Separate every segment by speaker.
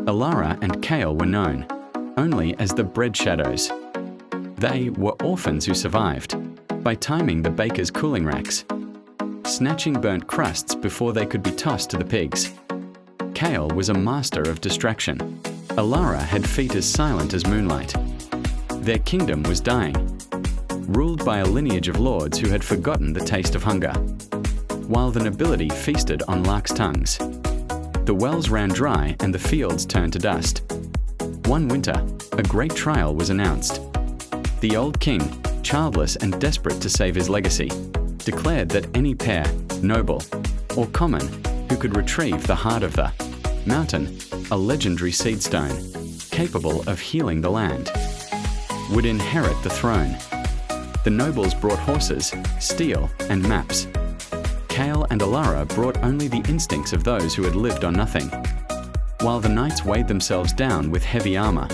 Speaker 1: Alara and Kale were known only as the Bread Shadows. They were orphans who survived by timing the baker's cooling racks, snatching burnt crusts before they could be tossed to the pigs. Kale was a master of distraction. Alara had feet as silent as moonlight. Their kingdom was dying, ruled by a lineage of lords who had forgotten the taste of hunger, while the nobility feasted on larks' tongues. The wells ran dry and the fields turned to dust. One winter, a great trial was announced. The old king, childless and desperate to save his legacy, declared that any pair, noble or common, who could retrieve the heart of the mountain, a legendary seedstone capable of healing the land, would inherit the throne. The nobles brought horses, steel, and maps. Kale and Alara brought only the instincts of those who had lived on nothing. While the knights weighed themselves down with heavy armor,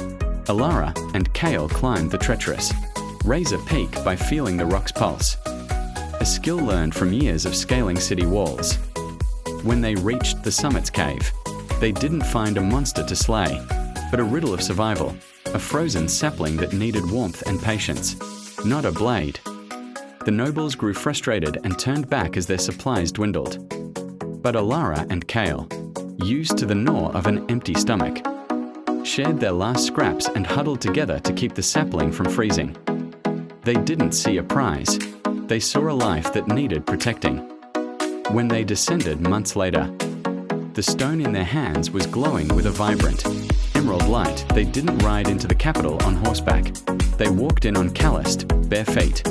Speaker 1: Alara and Kale climbed the treacherous Razor Peak by feeling the rock's pulse, a skill learned from years of scaling city walls. When they reached the summit's cave, they didn't find a monster to slay, but a riddle of survival, a frozen sapling that needed warmth and patience, not a blade. The nobles grew frustrated and turned back as their supplies dwindled. But Alara and Kale, used to the gnaw of an empty stomach, shared their last scraps and huddled together to keep the sapling from freezing. They didn't see a prize. They saw a life that needed protecting. When they descended months later, the stone in their hands was glowing with a vibrant emerald light. They didn't ride into the capital on horseback. They walked in on calloused, bare feet.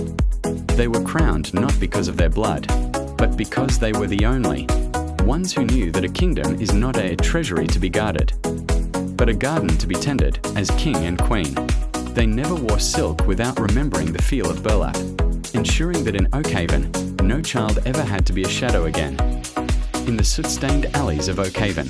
Speaker 1: They were crowned not because of their blood, but because they were the only ones who knew that a kingdom is not a treasury to be guarded, but a garden to be tended as king and queen. They never wore silk without remembering the feel of burlap, ensuring that in Oakhaven, no child ever had to be a shadow again. In the soot-stained alleys of Oakhaven,